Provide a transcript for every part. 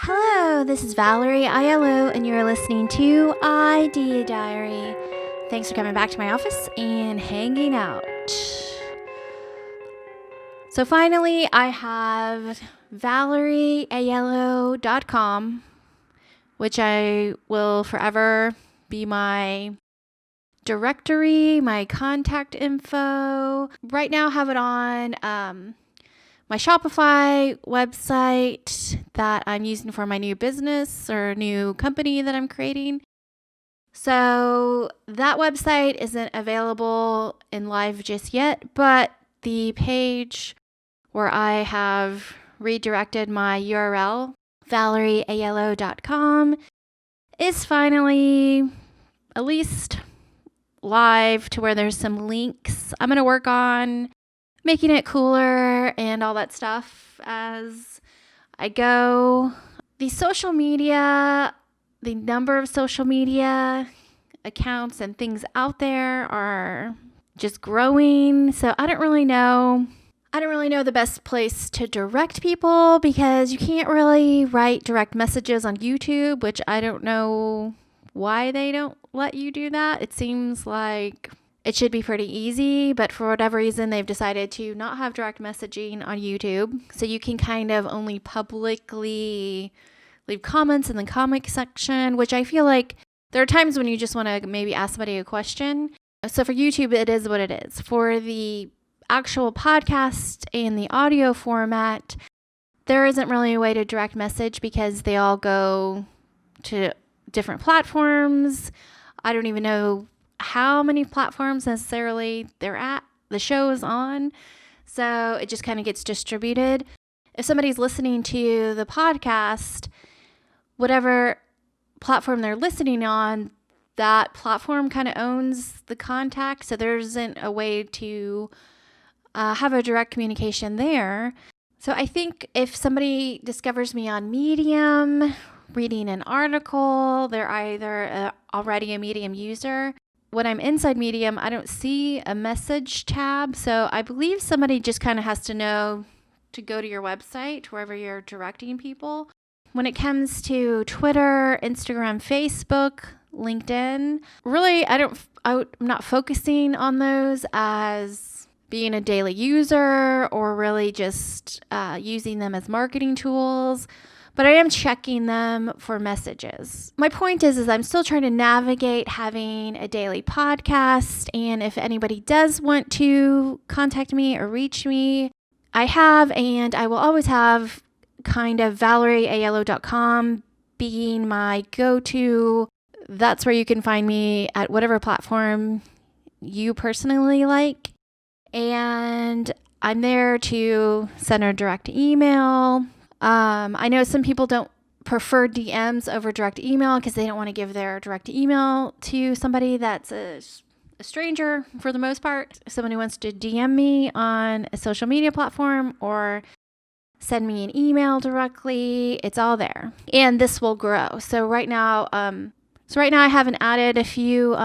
Hello, this is Valerie Aiello, and you're listening to Idea Diary. Thanks for coming back to my office and hanging out. So finally, I have ValerieAiello.com, which I will forever be my directory, my contact info. Right now, I have it on my Shopify website that I'm using for my new business or new company that I'm creating. So that website isn't available in live just yet, but the page where I have redirected my URL, ValerieAiello.com, is finally at least live to where there's some links. I'm going to work on making it cooler and all that stuff as I go. The social media, the number of social media accounts and things out there are just growing. So I don't really know the best place to direct people because you can't really write direct messages on YouTube, which I don't know why they don't let you do that. It seems like it should be pretty easy, but for whatever reason, they've decided to not have direct messaging on YouTube. So you can kind of only publicly leave comments in the comment section, which I feel like there are times when you just want to maybe ask somebody a question. So for YouTube, it is what it is. For the actual podcast and the audio format, there isn't really a way to direct message because they all go to different platforms. I don't even know how many platforms necessarily the show is on. So it just kind of gets distributed. If somebody's listening to the podcast, whatever platform they're listening on, that platform kind of owns the contact. So there isn't a way to have a direct communication there. So I think if somebody discovers me on Medium, reading an article, they're either already a Medium user. When I'm inside Medium, I don't see a message tab. So I believe somebody just kind of has to know to go to your website, wherever you're directing people. When it comes to Twitter, Instagram, Facebook, LinkedIn, really, I'm not focusing on those as being a daily user or really just using them as marketing tools. But I am checking them for messages. My point is I'm still trying to navigate having a daily podcast. And if anybody does want to contact me or reach me, I have and I will always have kind of ValerieAiello.com being my go-to. That's where you can find me at whatever platform you personally like. And I'm there to send a direct email. I know some people don't prefer DMs over direct email because they don't want to give their direct email to somebody that's a stranger for the most part. If somebody wants to DM me on a social media platform or send me an email directly, it's all there. And this will grow. So right now I haven't added a few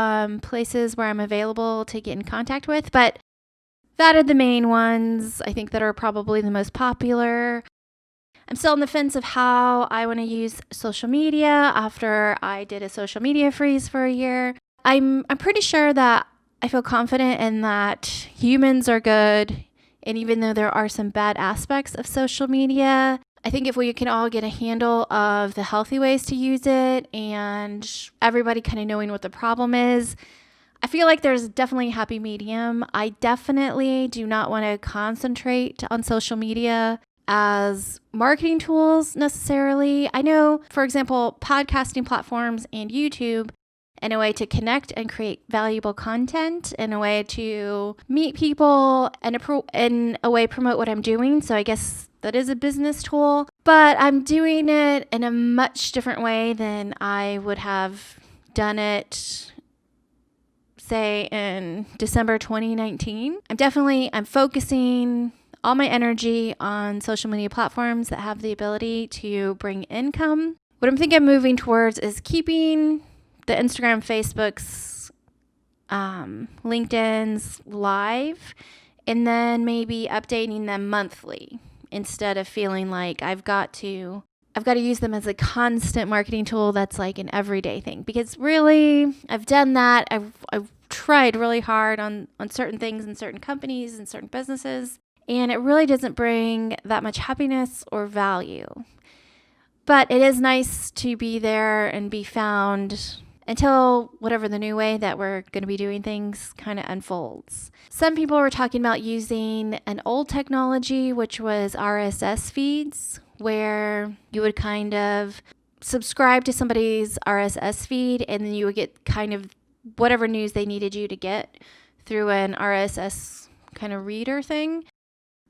places where I'm available to get in contact with, but I've added the main ones, I think, that are probably the most popular. I'm still on the fence of how I want to use social media after I did a social media freeze for a year. I'm pretty sure that I feel confident in that humans are good. And even though there are some bad aspects of social media, I think if we can all get a handle of the healthy ways to use it and everybody kind of knowing what the problem is, I feel like there's definitely a happy medium. I definitely do not want to concentrate on social media as marketing tools necessarily. I know, for example, podcasting platforms and YouTube in a way to connect and create valuable content, in a way to meet people, and in a way promote what I'm doing. So I guess that is a business tool, but I'm doing it in a much different way than I would have done it, say, in December 2019. I'm focusing all my energy on social media platforms that have the ability to bring income. What I'm thinking of moving towards is keeping the Instagram, Facebooks, LinkedIn's live, and then maybe updating them monthly instead of feeling like I've got to I've got to use them as a constant marketing tool that's like an everyday thing. Because really, I've done that. I've tried really hard on certain things in certain companies and certain businesses, and it really doesn't bring that much happiness or value. But it is nice to be there and be found until whatever the new way that we're going to be doing things kind of unfolds. Some people were talking about using an old technology, which was RSS feeds, where you would kind of subscribe to somebody's RSS feed and then you would get kind of whatever news they needed you to get through an RSS kind of reader thing.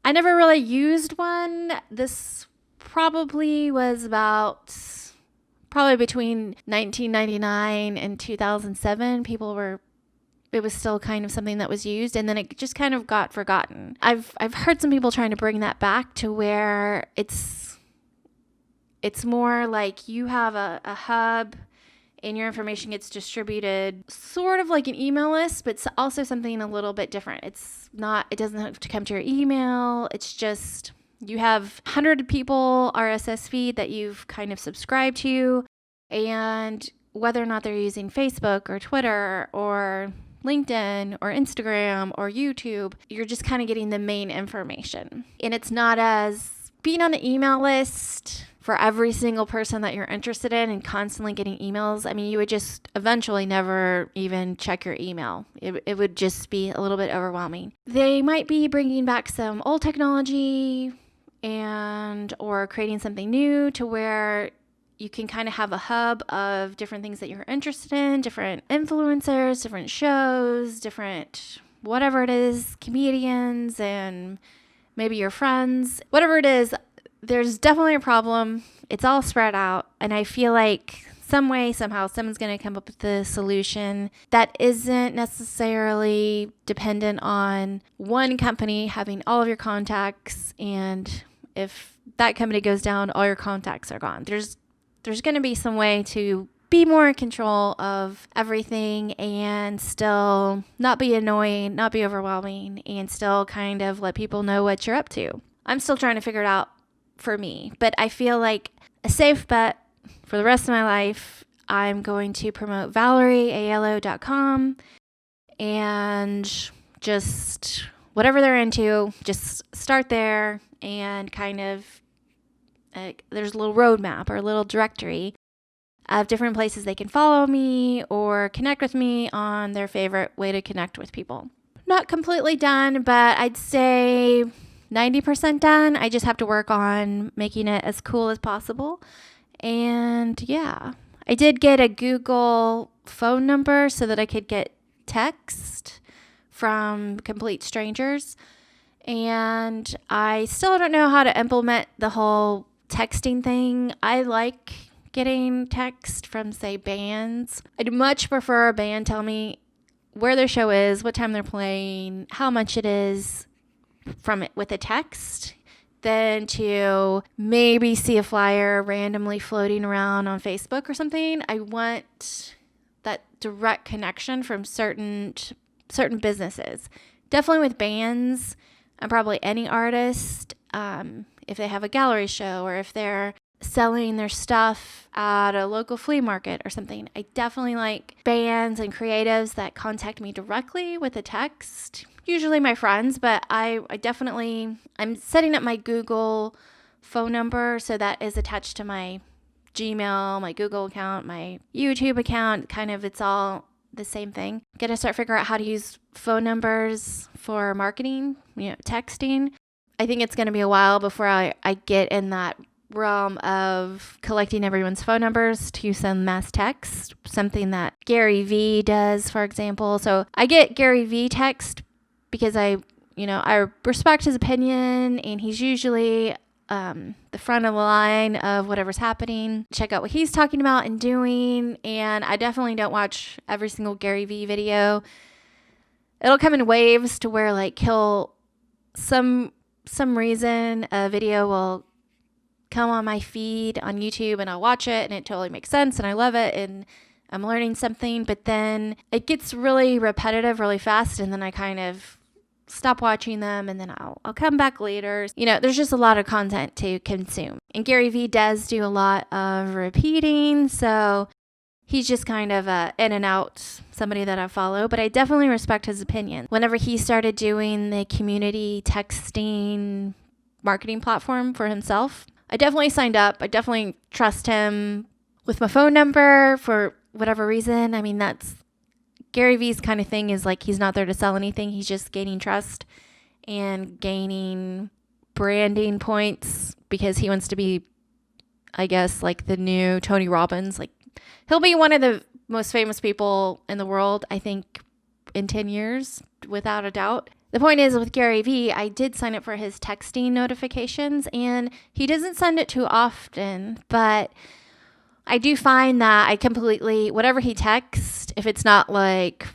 I never really used one. This probably was probably between 1999 and 2007. It was still kind of something that was used, and then it just kind of got forgotten. I've heard some people trying to bring that back to where it's more like you have a hub and your information gets distributed sort of like an email list, but it's also something a litit bit different. It doesn't have to come to your email. It's just you have 100 people RSS feed that you've kind of subscribed to, and whether or not they're using Facebook or Twitter or LinkedIn or Instagram or YouTube, you're just kind of getting the main information. And it's not as being on the email list for every single person that you're interested in and constantly getting emails. I mean, you would just eventually never even check your email. It would just be a little bit overwhelming. They might be bringing back some old technology or creating something new to where you can kind of have a hub of different things that you're interested in, different influencers, different shows, different whatever it is, comedians, and maybe your friends. Whatever it is, there's definitely a problem. It's all spread out, and I feel like some way, somehow, someone's going to come up with a solution that isn't necessarily dependent on one company having all of your contacts, and if that company goes down, all your contacts are gone. There's going to be some way to be more in control of everything and still not be annoying, not be overwhelming, and still kind of let people know what you're up to. I'm still trying to figure it out for me, but I feel like a safe bet for the rest of my life, I'm going to promote ValerieAiello.com and just whatever they're into, just start there and kind of there's a little roadmap or a little directory of different places they can follow me or connect with me on their favorite way to connect with people. Not completely done, but I'd say 90% done. I just have to work on making it as cool as possible. And yeah, I did get a Google phone number so that I could get text from complete strangers. And I still don't know how to implement the whole texting thing. I like getting text from, say, bands. I'd much prefer a band tell me where their show is, what time they're playing, how much it is from it with a text than to maybe see a flyer randomly floating around on Facebook or something. I want that direct connection from certain businesses. Definitely with bands and probably any artist, if they have a gallery show or if they're selling their stuff at a local flea market or something. I definitely like bands and creatives that contact me directly with a text. Usually my friends, but I'm setting up my Google phone number so that is attached to my Gmail, my Google account, my YouTube account. Kind of, it's all the same thing. Gotta start figuring out how to use phone numbers for marketing, texting. I think it's going to be a while before I get in that realm of collecting everyone's phone numbers to send mass text, something that Gary Vee does, for example. So I get Gary Vee text because I respect his opinion, and he's usually the front of the line of whatever's happening. Check out what he's talking about and doing, and I definitely don't watch every single Gary Vee video. It'll come in waves to where he'll some reason a video will come on my feed on YouTube and I'll watch it and it totally makes sense and I love it and I'm learning something, but then it gets really repetitive really fast and then I kind of stop watching them and then I'll come back later. There's just a lot of content to consume. And Gary Vee does do a lot of repeating, so he's just kind of in and out somebody that I follow, but I definitely respect his opinion. Whenever he started doing the community texting marketing platform for himself, I definitely signed up. I definitely trust him with my phone number for whatever reason. I mean, that's Gary Vee's kind of thing, is like he's not there to sell anything. He's just gaining trust and gaining branding points because he wants to be, I guess, like the new Tony Robbins. Like, he'll be one of the most famous people in the world, I think, in 10 years, without a doubt. The point is, with Gary Vee, I did sign up for his texting notifications, and he doesn't send it too often, but I do find that I completely, whatever he texts, if it's not like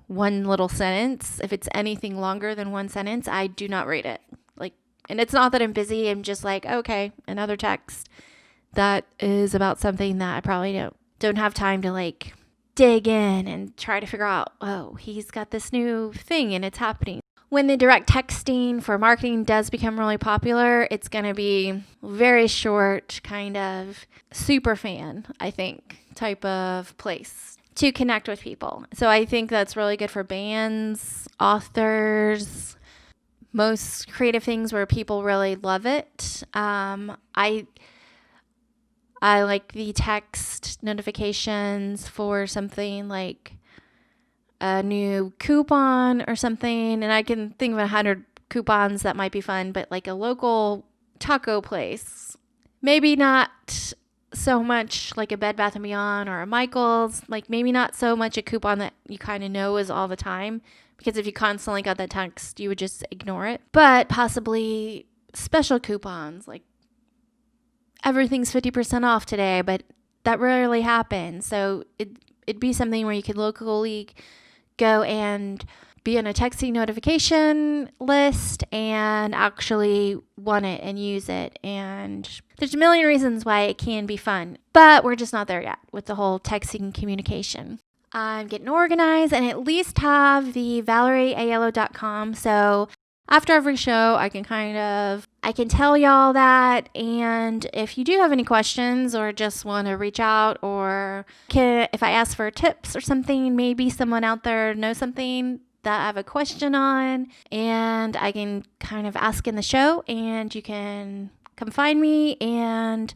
one little sentence, if it's anything longer than one sentence, I do not read it. And it's not that I'm busy. I'm just like, okay, another text that is about something that I probably don't have time to dig in and try to figure out, oh, he's got this new thing and it's happening. When the direct texting for marketing does become really popular, it's going to be very short, kind of super fan, I think, type of place to connect with people. So I think that's really good for bands, authors, most creative things where people really love it. I like the text notifications for something like a new coupon or something, and I can think of 100 coupons that might be fun, but like a local taco place, maybe not so much like a Bed Bath & Beyond or a Michael's, like maybe not so much a coupon that you kind of know is all the time, because if you constantly got that text, you would just ignore it, but possibly special coupons, like everything's 50% off today, but that rarely happens. So it'd be something where you could locally go and be on a texting notification list and actually want it and use it. And there's a million reasons why it can be fun, but we're just not there yet with the whole texting communication. I'm getting organized and at least have the ValerieAiello.com. So after every show, I can tell y'all that. And if you do have any questions or just want to reach out, or if I ask for tips or something, maybe someone out there knows something that I have a question on, and I can kind of ask in the show, and you can come find me and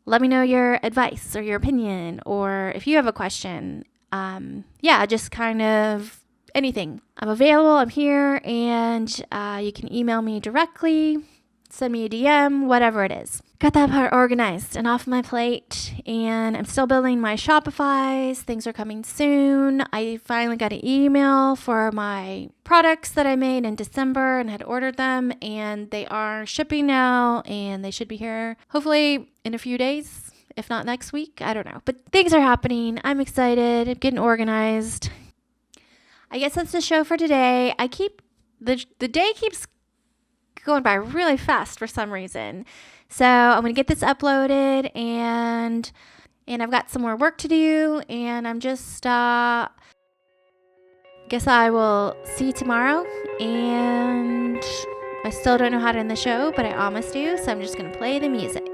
let me know your advice or your opinion, or if you have a question. Just kind of anything. I'm available. I'm here, and you can email me directly, send me a DM, whatever it is. Got that part organized and off my plate, and I'm still building my Shopifys. Things are coming soon. I finally got an email for my products that I made in December and had ordered them, and they are shipping now, and they should be here hopefully in a few days, if not next week. I don't know, but things are happening. I'm excited. I'm getting organized. I guess that's the show for today. The day keeps going by really fast for some reason. So I'm going to get this uploaded, and I've got some more work to do, and I'm just, guess I will see you tomorrow, and I still don't know how to end the show, but I almost do, so I'm just going to play the music.